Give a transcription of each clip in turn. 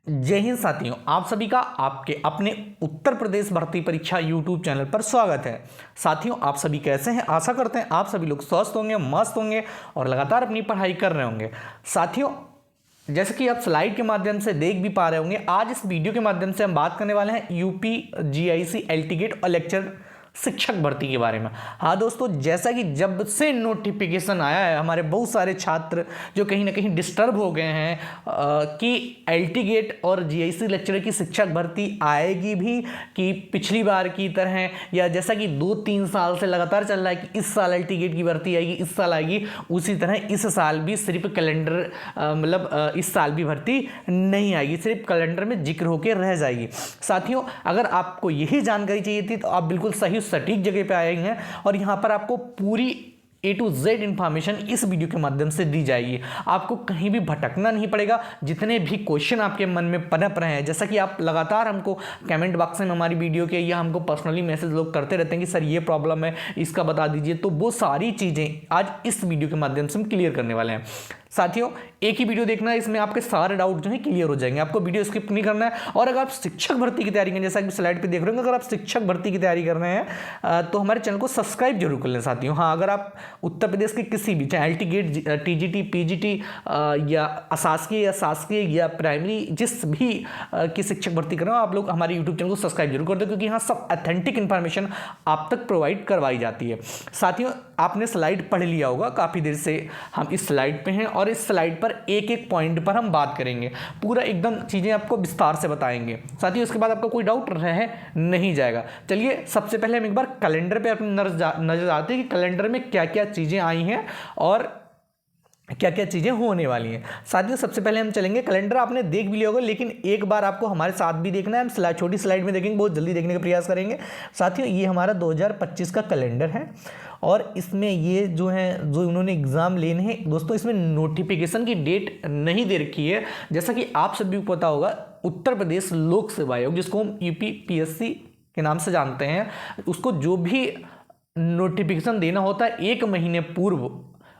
जय हिंद साथियों, आप सभी का आपके अपने उत्तर प्रदेश भर्ती परीक्षा यूट्यूब चैनल पर स्वागत है। साथियों, आप सभी कैसे हैं? आशा करते हैं आप सभी लोग स्वस्थ होंगे, मस्त होंगे और लगातार अपनी पढ़ाई कर रहे होंगे। साथियों, जैसे कि आप स्लाइड के माध्यम से देख भी पा रहे होंगे, आज इस वीडियो के माध्यम से हम बात करने वाले हैं यूपी जीआईसी एलटीगेट और लेक्चर शिक्षक भर्ती के बारे में। हाँ दोस्तों, जैसा कि जब से नोटिफिकेशन आया है, हमारे बहुत सारे छात्र जो कहीं ना कहीं डिस्टर्ब हो गए हैं कि एलटीगेट और जीआईसी लेक्चरर की शिक्षक भर्ती आएगी भी कि पिछली बार की तरह, या जैसा कि 2-3 साल से लगातार चल रहा है कि इस साल एलटीगेट की भर्ती आएगी, इस साल आएगी, उसी तरह इस साल भी सिर्फ कैलेंडर इस साल भी भर्ती नहीं आएगी, सिर्फ कैलेंडर में जिक्र होकर रह जाएगी। साथियों, अगर आपको यही जानकारी चाहिए थी तो आप बिल्कुल सही सटीक जगह पे आए हैं और यहां पर आपको पूरी A to Z इंफॉर्मेशन इस वीडियो के माध्यम से दी जाएगी। आपको कहीं भी भटकना नहीं पड़ेगा। जितने भी क्वेश्चन आपके मन में पनप रहे हैं, जैसा कि आप लगातार हमको कमेंट बॉक्स में हमारी वीडियो के या हमको पर्सनली मैसेज लोग करते रहते हैं कि सर ये प्रॉब्लम है, इसका बता दीजिए, तो वो सारी चीज़ें आज इस वीडियो के माध्यम से हम क्लियर करने वाले हैं। साथियों, एक ही वीडियो देखना है, इसमें आपके सारे डाउट जो है क्लियर हो जाएंगे। आपको वीडियो स्किप नहीं करना है। और अगर आप शिक्षक भर्ती की तैयारी करें, जैसा कि स्लाइड पे देख रहे हो, अगर आप शिक्षक भर्ती की तैयारी कर रहे हैं तो हमारे चैनल को सब्सक्राइब जरूर कर लें। साथियों, हाँ, अगर आप उत्तर प्रदेश के किसी भी, चाहे एलटीगेट, टीजीटी, पीजीटी या अशासकीय या शासकीय या प्राइमरी, जिस भी की शिक्षक भर्ती कर रहे हो, आप लोग हमारे यूट्यूब चैनल को सब्सक्राइब जरूर कर दो, क्योंकि यहाँ सब ऑथेंटिक इन्फॉर्मेशन आप तक प्रोवाइड करवाई जाती है। साथियों, आपने स्लाइड पढ़ लिया होगा, काफ़ी देर से हम इस स्लाइड पे हैं और इस स्लाइड पर एक एक पॉइंट पर हम बात करेंगे, पूरा एकदम चीज़ें आपको विस्तार से बताएंगे। साथियों, उसके बाद आपको कोई डाउट रह नहीं जाएगा। चलिए, सबसे पहले हम एक बार कैलेंडर पे अपनी नजर आते हैं कि कैलेंडर में क्या क्या चीज़ें आई हैं और क्या क्या चीज़ें होने वाली हैं। साथियों, सबसे पहले हम चलेंगे, कैलेंडर आपने देख भी लिया होगा, लेकिन एक बार आपको हमारे साथ भी देखना है। हम छोटी स्लाइड में देखेंगे, बहुत जल्दी देखने का प्रयास करेंगे। साथियों, ये हमारा 2025 का कैलेंडर है और इसमें ये जो है, जो उन्होंने एग्ज़ाम लेने हैं दोस्तों, इसमें नोटिफिकेशन की डेट नहीं दे रखी है। जैसा कि आप सभी को पता होगा, उत्तर प्रदेश लोक सेवा आयोग, जिसको हम यूपीपीएससी के नाम से जानते हैं, उसको जो भी नोटिफिकेशन देना होता है 1 महीने पूर्व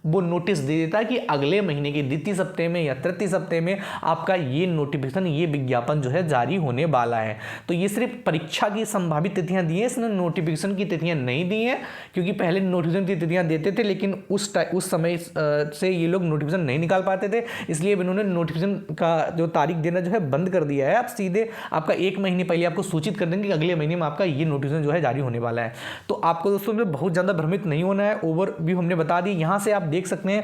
वो नोटिस दे देता है कि अगले महीने के द्वितीय सप्ताह में या तृतीय सप्ताह में आपका ये नोटिफिकेशन, ये विज्ञापन जो है जारी होने वाला है। तो ये सिर्फ परीक्षा की संभावित तिथियां दी हैं, इसने नोटिफिकेशन की तिथियां नहीं दी हैं, क्योंकि पहले नोटिफिकेशन की तिथियां देते थे, लेकिन उस समय से ये लोग नोटिफिकेशन नहीं निकाल पाते थे, इसलिए इन्होंने नोटिफिकेशन का जो तारीख देना जो है बंद कर दिया है। आप सीधे आपका 1 महीने पहले आपको सूचित कर देंगे कि अगले महीने में आपका ये नोटिफिकेशन जो है जारी होने वाला है। तो आपको दोस्तों में बहुत ज़्यादा भ्रमित नहीं होना है। ओवरव्यू हमने बता दी, यहाँ से आप देख सकते हैं।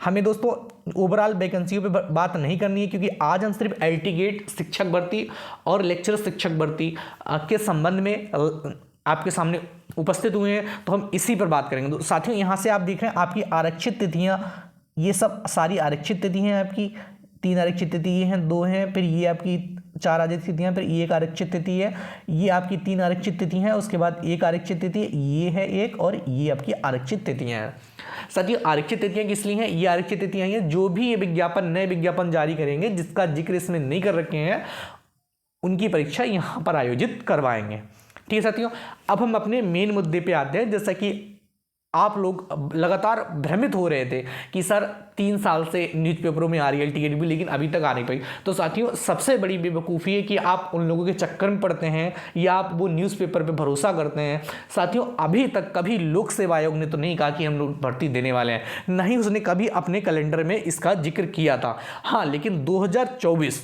हमें दोस्तों ओवरऑल वैकेंसियों पे बात नहीं करनी है, क्योंकि आज हम सिर्फ एलटीगेट शिक्षक भर्ती और लेक्चर शिक्षक भर्ती के संबंध में आपके सामने उपस्थित हुए हैं, तो हम इसी पर बात करेंगे। तो साथियों, यहाँ से आप देख रहे हैं आपकी आरक्षित तिथियाँ, ये सब सारी आरक्षित तिथि हैं आपकी। 3 आरक्षित तिथि ये हैं, 2 हैं, फिर ये आपकी 4 आरक्षित तिथियाँ, फिर ये 1 आरक्षित तिथि है, ये आपकी 3 आरक्षित तिथि हैं, उसके बाद 1 आरक्षित तिथि, ये है 1, और ये आपकी आरक्षित तिथियाँ हैं। साथियों, आरक्षित तिथियां किस लिए हैं? ये आरक्षित तिथियां हैं जो भी ये विज्ञापन, नए विज्ञापन जारी करेंगे, जिसका जिक्र इसमें नहीं कर रखे हैं, उनकी परीक्षा यहां पर आयोजित करवाएंगे। ठीक है साथियों, अब हम अपने मेन मुद्दे पे आते हैं। जैसा कि आप लोग लगातार भ्रमित हो रहे थे कि सर 3 साल से न्यूज़पेपरों में आ रही है एलटीगेट भी, लेकिन अभी तक आ नहीं पाई। तो साथियों, सबसे बड़ी बेवकूफ़ी है कि आप उन लोगों के चक्कर में पड़ते हैं या आप वो न्यूज़पेपर पे भरोसा करते हैं। साथियों, अभी तक कभी लोक सेवा आयोग ने तो नहीं कहा कि हम लोग भर्ती देने वाले हैं, नहीं उसने कभी अपने कैलेंडर में इसका जिक्र किया था। हाँ, लेकिन 2024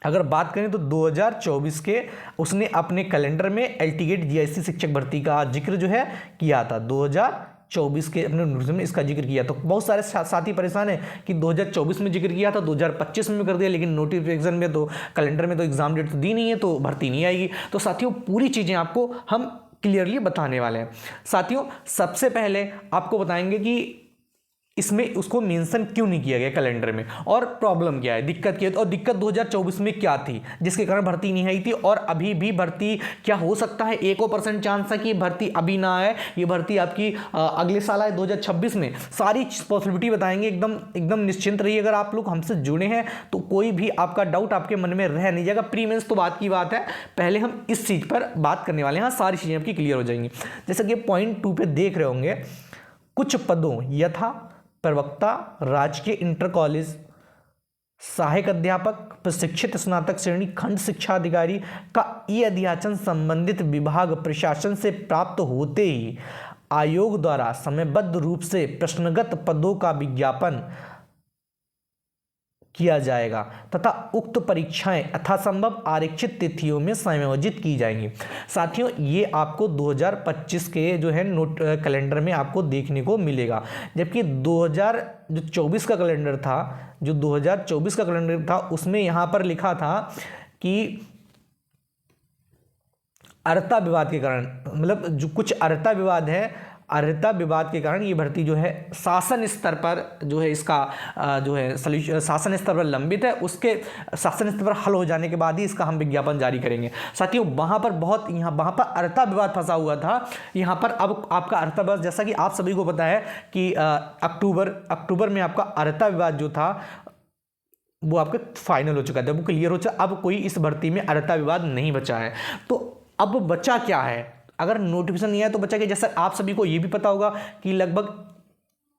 अगर बात करें तो 2024 के उसने अपने कैलेंडर में एलटीगेट जीआईसी शिक्षक भर्ती का जिक्र जो है किया था। 2024 के अपने नोटिस में इसका जिक्र किया। तो बहुत सारे साथी परेशान हैं कि 2024 में जिक्र किया था, 2025 में कर दिया, लेकिन नोटिफिकेशन में तो, कैलेंडर में तो एग्जाम डेट तो दी नहीं है, तो भर्ती नहीं आएगी। तो साथियों, पूरी चीज़ें आपको हम क्लियरली बताने वाले हैं। साथियों, सबसे पहले आपको बताएंगे कि इसमें उसको मेंशन क्यों नहीं किया गया कैलेंडर में, और प्रॉब्लम क्या है, दिक्कत क्या है, और दिक्कत 2024 में क्या थी जिसके कारण भर्ती नहीं आई थी, और अभी भी भर्ती क्या हो सकता है, 1% चांस है कि भर्ती अभी ना आए, ये भर्ती आपकी अगले साल आए 2026 में। सारी पॉसिबिलिटी बताएंगे, एकदम निश्चिंत रहिए। अगर आप लोग हमसे जुड़े हैं तो कोई भी आपका डाउट आपके मन में रह नहीं जाएगा। प्री मेंस तो बात की बात है, पहले हम इस चीज़ पर बात करने वाले हैं। सारी चीज़ें आपकी क्लियर हो जाएंगी। जैसे कि पॉइंट 2 पे देख रहे होंगे, कुछ पदों यथा प्रवक्ता, राजकीय इंटर कॉलेज सहायक अध्यापक, प्रशिक्षित स्नातक श्रेणी, खंड शिक्षा अधिकारी का ई अध्याचन संबंधित विभाग प्रशासन से प्राप्त होते ही आयोग द्वारा समयबद्ध रूप से प्रश्नगत पदों का विज्ञापन किया जाएगा तथा उक्त परीक्षाएं यथासंभव आरक्षित तिथियों में समायोजित की जाएंगी। साथियों, ये आपको 2025 के जो है कैलेंडर में आपको देखने को मिलेगा, जबकि 2024 का कैलेंडर था, जो 2024 का कैलेंडर था उसमें यहाँ पर लिखा था कि अर्हता विवाद के कारण, मतलब जो कुछ अर्हता विवाद है, अर्हता विवाद के कारण ये भर्ती जो है शासन स्तर पर जो है इसका जो है शासन स्तर पर लंबित है, उसके शासन स्तर पर हल हो जाने के बाद ही इसका हम विज्ञापन जारी करेंगे। साथियों, वहाँ पर अर्हता विवाद फंसा हुआ था। यहाँ पर अब आपका अर्हता विवाद, जैसा कि आप सभी को पता है कि अक्टूबर में आपका अर्हता विवाद जो था वो आपका फाइनल हो चुका था, वो क्लियर हो चुका। अब कोई इस भर्ती में अर्हता विवाद नहीं बचा है। तो अब बचा क्या है? अगर नोटिफिकेशन नहीं है तो बचा कि जैसा आप सभी को ये भी पता होगा कि लगभग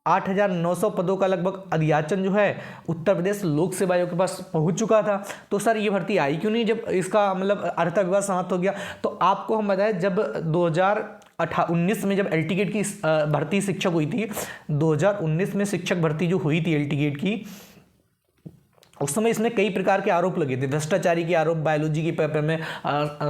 8,900 पदों का लगभग अध्याचन जो है उत्तर प्रदेश लोक सेवा आयोग के पास पहुंच चुका था। तो सर ये भर्ती आई क्यों नहीं जब इसका मतलब अर्हता विवाद समाप्त हो गया? तो आपको हम बताएं, जब 2019 में जब एल.टी. गेट की भर्ती शिक्षक हुई थी, 2019 में शिक्षक भर्ती जो हुई थी एल.टी. गेट की, उस समय इसमें कई प्रकार के आरोप लगे थे, भ्रष्टाचारी के आरोप, बायोलॉजी के पेपर में,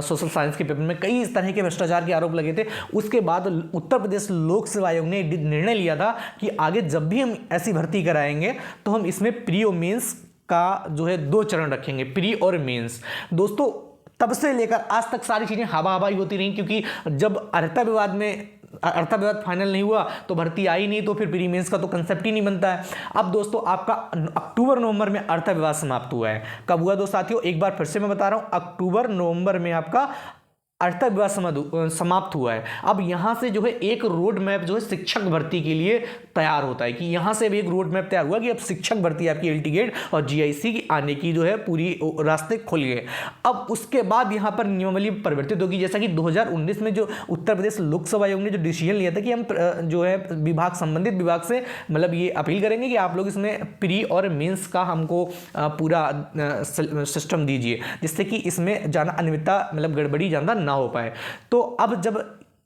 सोशल साइंस के पेपर में कई इस तरह के भ्रष्टाचार के आरोप लगे थे। उसके बाद उत्तर प्रदेश लोक सेवा आयोग ने निर्णय लिया था कि आगे जब भी हम ऐसी भर्ती कराएंगे तो हम इसमें प्री और मेंस का जो है 2 चरण रखेंगे, प्री और मेंस। दोस्तों, तब से लेकर आज तक सारी चीजें हवा हवाई होती रही, क्योंकि जब अर्हता विवाद फाइनल नहीं हुआ तो भर्ती आई नहीं, तो फिर प्री मेंस का तो कंसेप्ट ही नहीं बनता है। अब दोस्तों, आपका अक्टूबर नवंबर में अर्हता विवाद समाप्त हुआ है। कब हुआ दोस्तों? साथियों, एक बार फिर से मैं बता रहा हूं, अक्टूबर नवंबर में आपका अर्हता विवाद समाप्त हुआ है। अब यहां से जो है एक रोड मैप जो है शिक्षक भर्ती के लिए तैयार होता है, कि यहां से भी एक रोड मैप तैयार हुआ कि अब शिक्षक भर्ती आपकी एल.टी. गेट और जीआईसी की आने की जो है पूरी रास्ते खुल गए। अब उसके बाद यहां पर नियमावली परिवर्तित होगी, जैसा कि 2019 में जो उत्तर प्रदेश लोक सेवा आयोग ने जो डिसीजन लिया था कि हम जो है संबंधित विभाग से मतलब ये अपील करेंगे कि आप लोग इसमें प्री और मेंस का हमको पूरा सिस्टम दीजिए, जिससे कि इसमें जाना अनियमितता मतलब गड़बड़ी ज्यादा ना हो पाए। तो अब जब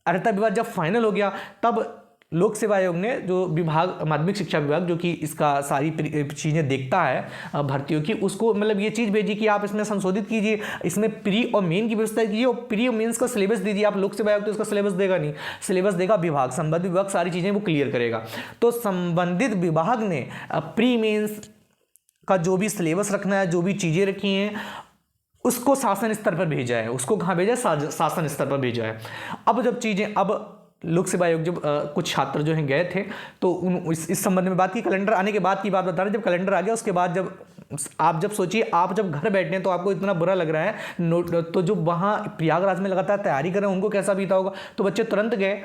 अर्हता विवाद जब फाइनल हो गया, तब लोक सेवा आयोग ने जो विभाग, माध्यमिक शिक्षा विभाग, जो कि इसका सारी चीजें देखता है भर्तियों की, उसको मतलब ये चीज भेजी कि आप इसमें संशोधित कीजिए, इसमें प्री और मेन की व्यवस्था कीजिए और प्री और मेंस का सिलेबस दीजिए। आप लोक सेवा आयोग तो इसका सिलेबस देगा नहीं, सिलेबस देगा विभाग, संबंधित विभाग सारी चीजें वो क्लियर करेगा। तो संबंधित विभाग ने प्री मेंस का जो भी सिलेबस रखना है, जो भी चीजें रखी हैं, उसको शासन स्तर पर भेजा है। उसको कहाँ भेजा है? शासन स्तर पर भेजा है। अब जब चीजें, अब लोक सेवा आयोग जब कुछ छात्र जो हैं गए थे, तो इस संबंध में बात की। कैलेंडर आने के बाद की बात बता रहे हैं। जब कैलेंडर आ गया उसके बाद जब सोचिए, आप जब घर बैठे हैं तो आपको इतना बुरा लग रहा है, तो जो वहाँ प्रयागराज में लगातार तैयारी कर रहे हैं उनको कैसा बीता होगा। तो बच्चे तुरंत गए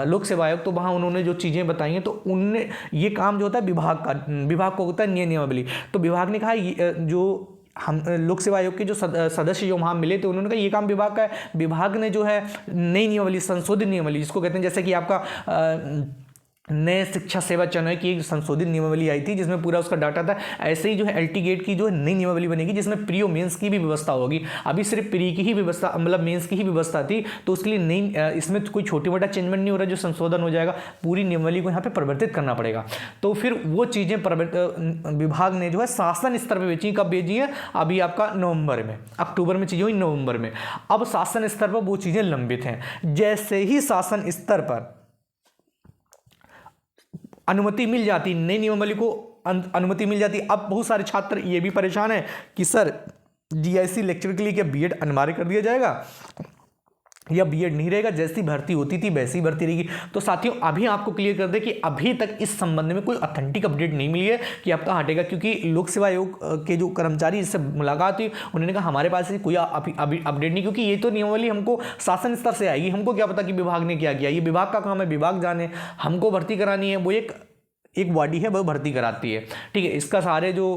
लोक सेवा आयोग, तो वहाँ उन्होंने जो चीज़ें बताई हैं, तो उनने ये काम जो होता है विभाग को होता है नियमावली। तो विभाग ने कहा, जो हम लोक सेवा आयोग के जो सदस्य जो वहाँ मिले थे, उन्होंने कहा ये काम विभाग का है। विभाग ने जो है नई नियमावली, संशोधित नियमावली जिसको कहते हैं, जैसे कि आपका नए शिक्षा सेवा चयन की एक संशोधित नियमावली आई थी जिसमें पूरा उसका डाटा था, ऐसे ही जो है एल.टी. गेट की जो है नई नियमावली बनेगी जिसमें प्री और मेंस की भी व्यवस्था होगी। अभी सिर्फ प्री की ही व्यवस्था, मतलब मेंस की ही व्यवस्था थी, तो उसके लिए नई, इसमें कोई छोटी मोटा चेंजमेंट नहीं हो रहा, जो संशोधन हो जाएगा, पूरी नियमावली को यहाँ पे परिवर्तित करना पड़ेगा। तो फिर वो चीज़ें विभाग ने जो है शासन स्तर पर भेजी। कब भेजी है? अभी आपका नवंबर में, अक्टूबर में चीज़ें हुई, नवंबर में। अब शासन स्तर पर वो चीज़ें लंबित हैं। जैसे ही शासन स्तर पर अनुमति मिल जाती, नई नियमावली को अनुमति मिल जाती, अब बहुत सारे छात्र ये भी परेशान है कि सर जीआईसी लेक्चर के लिए क्या बीएड अनिवार्य कर दिया जाएगा या बीएड नहीं रहेगा, जैसी भर्ती होती थी वैसी भर्ती रहेगी। तो साथियों, अभी आपको क्लियर कर दे कि अभी तक इस संबंध में कोई ऑथेंटिक अपडेट नहीं मिली है कि आपका हटेगा, क्योंकि लोक सेवा आयोग के जो कर्मचारी जिससे मुलाकात हुई, उन्होंने कहा हमारे पास कोई अभी अपडेट नहीं, क्योंकि ये तो नियमावली हमको शासन स्तर से आएगी, हमको क्या पता कि विभाग ने क्या किया। ये विभाग का काम है, विभाग जाने, हमको भर्ती करानी है, वो एक बॉडी है, वो भर्ती कराती है। ठीक है, इसका सारे जो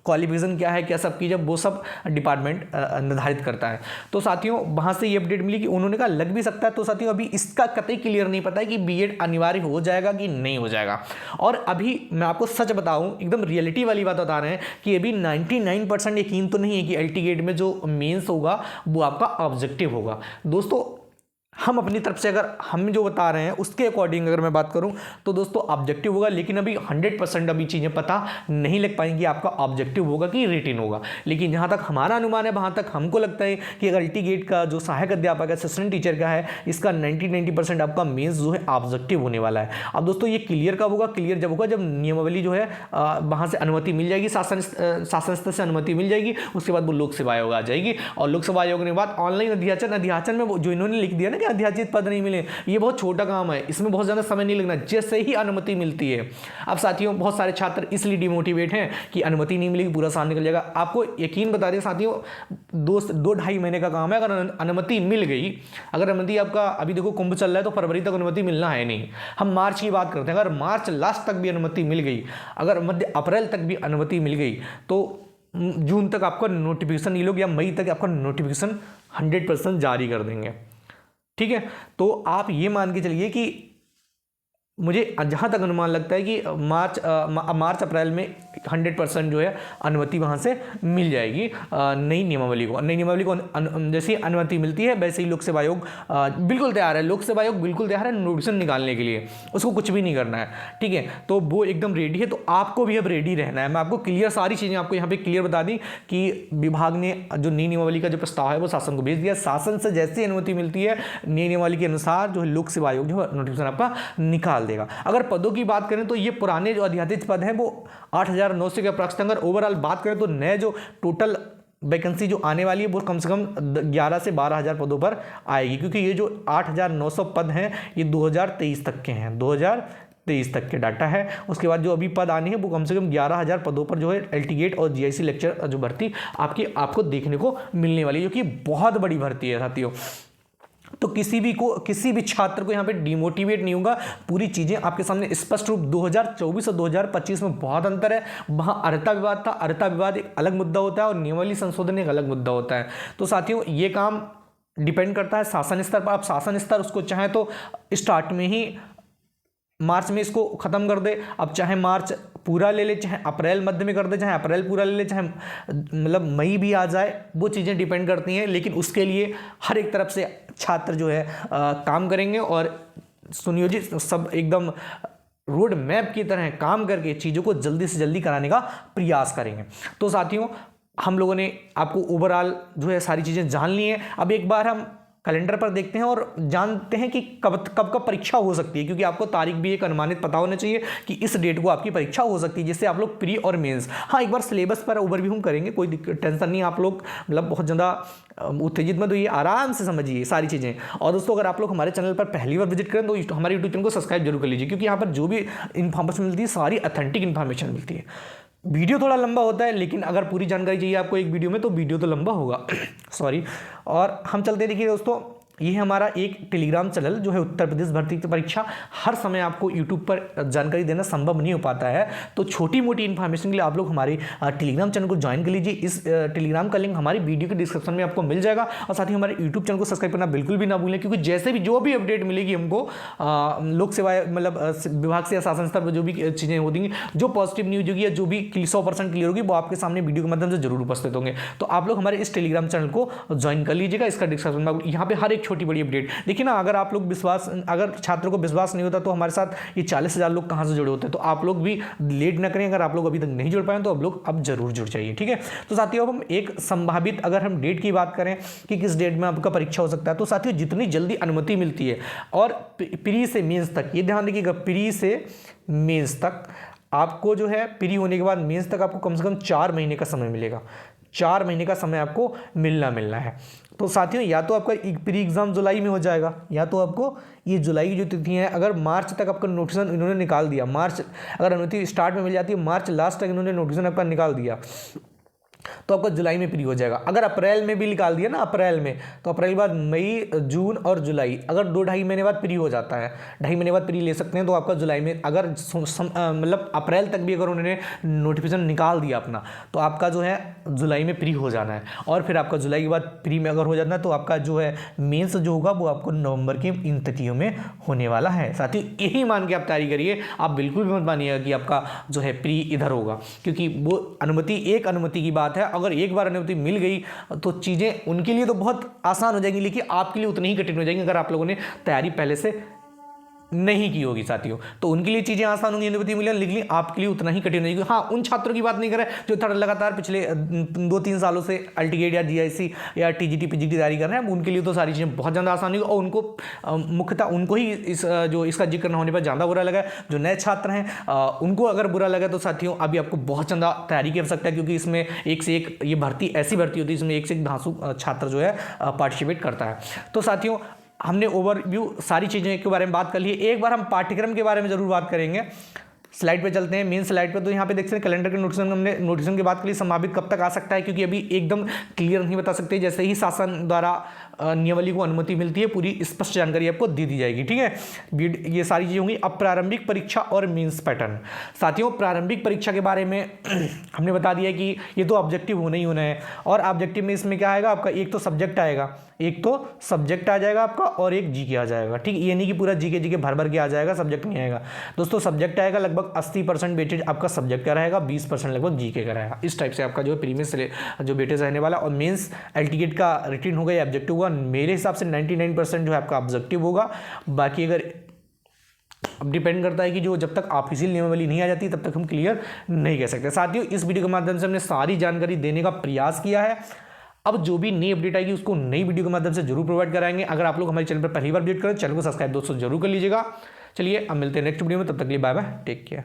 क्वालिफिकेशन क्या है, क्या सब की, जब वो सब डिपार्टमेंट निर्धारित करता है। तो साथियों वहाँ से ये अपडेट मिली कि उन्होंने कहा लग भी सकता है। तो साथियों अभी इसका कतई क्लियर नहीं पता है कि बीएड अनिवार्य हो जाएगा कि नहीं हो जाएगा। और अभी मैं आपको सच बताऊं, एकदम रियलिटी वाली बात बता रहे हैं कि अभी 99% यकीन तो नहीं है कि एलटी गेट में जो मेंस होगा वो आपका ऑब्जेक्टिव होगा। दोस्तों हम अपनी तरफ से अगर हम जो बता रहे हैं उसके अकॉर्डिंग अगर मैं बात करूं तो दोस्तों ऑब्जेक्टिव होगा, लेकिन अभी 100% अभी चीज़ें पता नहीं लग पाएंगी आपका ऑब्जेक्टिव होगा कि रिटिन होगा। लेकिन जहां तक हमारा अनुमान है वहां तक हमको लगता है कि अगर एलटी गेट का जो सहायक अध्यापक है, असिस्टेंट टीचर का है, इसका 90% आपका मेंस जो है ऑब्जेक्टिव होने वाला है। अब दोस्तों ये क्लियर कब होगा? क्लियर जब होगा जब नियमावली जो है वहां से अनुमति मिल जाएगी, शासन स्तर से अनुमति मिल जाएगी, उसके बाद वो लोक सेवा आयोग आ जाएगी। और लोक सेवा आयोग के बाद ऑनलाइन अध्याचन में वो जो इन्होंने लिख दिया ना कि अध्याचित पद नहीं मिले, ये बहुत छोटा काम है, इसमें बहुत ज़्यादा समय नहीं लगना, जैसे ही अनुमति मिलती है। अब साथियों बहुत सारे छात्र इसलिए डिमोटिवेट हैं कि अनुमति नहीं मिलेगी, पूरा साल निकल जाएगा। आपको यकीन बता दें साथियों, 2-2.5 महीने का काम है। अगर अनुमति मिल गई, अगर अनुमति आपका अभी देखो कुंभ चल रहा है तो फरवरी तक अनुमति मिलना है नहीं, हम मार्च की बात करते हैं। अगर मार्च लास्ट तक भी अनुमति मिल गई, अगर मध्य अप्रैल तक भी अनुमति मिल गई, तो जून तक आपका नोटिफिकेशन, ये लोग या मई तक आपका नोटिफिकेशन 100% जारी कर देंगे। ठीक है, तो आप ये मान के चलिए कि मुझे जहाँ तक अनुमान लगता है कि मार्च अप्रैल में 100% जो है अनुमति वहाँ से मिल जाएगी नई नियमावली को। जैसे अनुमति मिलती है वैसे ही लोक सेवा आयोग बिल्कुल तैयार है। लोक सेवा आयोग बिल्कुल तैयार है नोटिफिकेशन निकालने के लिए, उसको कुछ भी नहीं करना है। ठीक है, तो वो एकदम रेडी है। तो आपको भी अब रेडी रहना है। मैं आपको क्लियर सारी चीज़ें आपको यहाँ पे क्लियर बता दी कि विभाग ने जो नई नियमावली का जो प्रस्ताव है वो शासन को भेज दिया। शासन से जैसी अनुमति मिलती है नई नियमावली के अनुसार जो है लोक सेवा आयोग जो है नोटिफिकेशन आपका निकाल देगा। अगर पदों की बात करें तो ये पुराने जो अध्यादेश पद हैं वो 8,900 के अप्रॉक्स। अगर ओवरऑल बात करें तो नए जो टोटल वैकेंसी जो आने वाली है वो कम से कम 11 से 12,000 पदों पर आएगी, क्योंकि ये जो 8,900 पद हैं ये 2023 तक के हैं, 2023 तक के डाटा है। उसके बाद जो अभी पद आने हैं वो कम से कम 11,000 पदों पर जो है एलटी गेट और जीआईसी लेक्चर जो भर्ती आपको देखने को मिलने वाली है, जो कि बहुत बड़ी भर्ती है साथियों। तो किसी भी छात्र को यहाँ पे डिमोटिवेट नहीं होगा। पूरी चीज़ें आपके सामने स्पष्ट रूप 2024 और 2025 में बहुत अंतर है। वहाँ अर्हता विवाद था, अर्हता विवाद एक अलग मुद्दा होता है और नियमावली संशोधन एक अलग मुद्दा होता है। तो साथियों ये काम डिपेंड करता है शासन स्तर पर। आप शासन स्तर उसको चाहें तो स्टार्ट में ही मार्च में इसको खत्म कर दे, अब चाहे मार्च पूरा ले ले, चाहे अप्रैल मध्य में कर दे, चाहे अप्रैल पूरा ले ले, चाहे मतलब मई भी आ जाए, वो चीज़ें डिपेंड करती हैं। लेकिन उसके लिए हर एक तरफ से छात्र जो है काम करेंगे और सुनियोजित सब एकदम रोड मैप की तरह काम करके चीज़ों को जल्दी से जल्दी कराने का प्रयास करेंगे। तो साथियों हम लोगों ने आपको ओवरऑल जो है सारी चीज़ें जान ली हैं। अब एक बार हम कैलेंडर पर देखते हैं और जानते हैं कि कब परीक्षा हो सकती है, क्योंकि आपको तारीख भी एक अनुमानित पता होना चाहिए कि इस डेट को आपकी परीक्षा हो सकती है, जिससे आप लोग प्री और मेंस। हाँ, एक बार सिलेबस पर ओवरव्यू हम करेंगे, कोई टेंशन नहीं, आप लोग मतलब बहुत ज़्यादा उत्तेजित मत होइए, आराम से समझिए सारी चीज़ें। और दोस्तों अगर आप लोग हमारे चैनल पर पहली बार विजिट करें तो हमारे यूट्यूब चैनल को सब्सक्राइब जरूर कर लीजिए, क्योंकि यहाँ पर जो भी इन्फॉर्मेशन मिलती है सारी ऑथेंटिक इन्फॉर्मेशन मिलती है। वीडियो थोड़ा लंबा होता है, लेकिन अगर पूरी जानकारी चाहिए आपको एक वीडियो में तो वीडियो तो लंबा होगा सॉरी। और हम चलते देखिए दोस्तों, ये हमारा एक टेलीग्राम चैनल जो है उत्तर प्रदेश भर्ती की परीक्षा हर समय आपको यूट्यूब पर जानकारी देना संभव नहीं हो पाता है। तो छोटी मोटी इन्फॉर्मेशन के लिए आप लोग हमारे टेलीग्राम चैनल को ज्वाइन कर लीजिए। इस टेलीग्राम का लिंक हमारी वीडियो के डिस्क्रिप्शन में आपको मिल जाएगा। और साथ ही हमारे यूट्यूब चैनल को सब्सक्राइब करना बिल्कुल भी ना भूलें, क्योंकि जैसे भी जो भी अपडेट मिलेगी हमको लोक सेवा मतलब विभाग से या शासन स्तर पर जो भी चीज़ें होती, जो पॉजिटिव न्यूज होगी या जो भी 100% क्लियर होगी वो आपके सामने वीडियो के माध्यम से जरूर उपस्थित होंगे। तो आप लोग हमारे इस टेलीग्राम चैनल को ज्वाइन कर लीजिएगा। इसका डिस्क्रिप्शन में यहाँ पे हर एक छोटी बड़ी अपडेट देखिए ना। अगर आप लोग अगर छात्रों को विश्वास नहीं होता तो हमारे साथ ये 40,000 लोग कहाँ से जुड़े होते हैं। तो आप लोग भी लेट ना करें, अगर आप लोग अभी तक नहीं जुड़ पाए तो आप लोग अब जरूर जुड़ जाइए। ठीक है, तो साथियों अब हम एक संभावित अगर हम डेट की बात करें कि किस डेट में आपका परीक्षा हो सकता है, तो साथियों जितनी जल्दी अनुमति मिलती है और प्री से मेंस तक, ये ध्यान रखिएगा, प्री से मेंस तक आपको जो है प्री होने के बाद मेंस तक आपको कम से कम 4 महीने का समय मिलेगा। 4 महीने का समय आपको मिलना है। तो साथियों या तो आपका प्री एग्जाम जुलाई में हो जाएगा, या तो आपको ये जुलाई की जो तिथि है, अगर मार्च तक आपका नोटिफिकेशन इन्होंने निकाल दिया, मार्च अगर अनुमति स्टार्ट में मिल जाती है, मार्च लास्ट तक इन्होंने नोटिफिकेशन आपका निकाल दिया, तो आपका जुलाई में प्री हो जाएगा। अगर अप्रैल में भी निकाल दिया ना, अप्रैल में, तो अप्रैल के बाद मई, जून और जुलाई, अगर 2-2.5 महीने बाद प्री हो जाता है, 2.5 महीने बाद प्री ले सकते हैं, तो आपका जुलाई में अगर मतलब अप्रैल तक भी अगर उन्होंने नोटिफिकेशन निकाल दिया अपना, तो आपका जो है जुलाई में प्री हो जाना है। और फिर आपका जुलाई के बाद प्री में अगर हो जाना है, तो आपका जो है मेंस जो होगा वो आपको नवंबर की इन तिथियों में होने वाला है। साथियों यही मान के आप तैयारी करिए, आप बिल्कुल भी मत मानिएगा कि आपका जो है प्री इधर होगा, क्योंकि वो एक अनुमति की बात है। अगर एक बार अनुमति मिल गई तो चीज़ें उनके लिए तो बहुत आसान हो जाएंगी, लेकिन आपके लिए उतनी ही कठिन हो जाएंगी अगर आप लोगों ने तैयारी पहले से नहीं की होगी साथियों। तो उनके लिए चीज़ें आसान होंगी, अनुमति मिले, लेकिन आपके लिए उतना ही कठिन होगी। हाँ, उन छात्रों की बात नहीं करें जो थोड़ा लगातार पिछले 2-3 सालों से अल्टीगेट या जीआईसी या टीजीटी पीजीटी तैयारी कर रहे हैं, उनके लिए तो सारी चीज़ें बहुत ज़्यादा आसान होगी। और उनको मुख्यतः उनको ही इसका जिक्र न होने पर ज़्यादा बुरा लगा। जो नए छात्र हैं उनको अगर बुरा लगा तो साथियों अभी आपको बहुत ज़्यादा तैयारी की आवश्यकता है, क्योंकि इसमें एक से एक ये भर्ती ऐसी भर्ती होती है इसमें एक से एक धांसू छात्र जो है पार्टिसिपेट करता है। तो साथियों हमने ओवरव्यू सारी चीज़ें के बारे में बात कर ली। एक बार हम पाठ्यक्रम के बारे में ज़रूर बात करेंगे। स्लाइड पे चलते हैं, मेन स्लाइड पे। तो यहाँ पे देख सकते हैं कैलेंडर के नोटिफिकेशन, हमने नोटिफिकेशन की बात करी, संभावित कब तक आ सकता है, क्योंकि अभी एकदम क्लियर नहीं बता सकते। जैसे ही शासन द्वारा नियमावली को अनुमति मिलती है पूरी स्पष्ट जानकारी आपको दे दी जाएगी, ठीक है। ये सारी चीज़ें होंगी। अब प्रारंभिक परीक्षा और मीन्स पैटर्न। साथियों प्रारंभिक परीक्षा के बारे में हमने बता दिया कि ये तो ऑब्जेक्टिव होना ही होना है। और ऑब्जेक्टिव में इसमें क्या आएगा आपका, एक तो सब्जेक्ट आ जाएगा आपका, और एक जीके आ जाएगा, ठीक। ये नहीं कि पूरा जीके भर के आ जाएगा, सब्जेक्ट नहीं आएगा दोस्तों। सब्जेक्ट आएगा लगभग 80% वेटेज आपका सब्जेक्ट का रहेगा, 20% लगभग जीके का रहेगा। इस टाइप से आपका जो प्रीवियस जो वेटेज रहने वाला। और मेंस एल्टीगेट का रिटन होगा या ऑब्जेक्टिव होगा, मेरे हिसाब से 99% जो है आपका ऑब्जेक्टिव होगा। बाकी अगर अब डिपेंड करता है कि जो जब तक ऑफिशियल नियमावली नहीं आ जाती तब तक हम क्लियर नहीं कह सकते। साथियों इस वीडियो के माध्यम से हमने सारी जानकारी देने का प्रयास किया है। अब जो भी नई अपडेट आएगी उसको नई वीडियो के माध्यम से जरूर प्रोवाइड कराएंगे। अगर आप लोग हमारे चैनल पर पहली बार विजिट करें, चैनल को सब्सक्राइब दोस्तों जरूर कर लीजिएगा। चलिए अब मिलते हैं नेक्स्ट वीडियो में, तब तक के लिए बाय बाय, टेक केयर।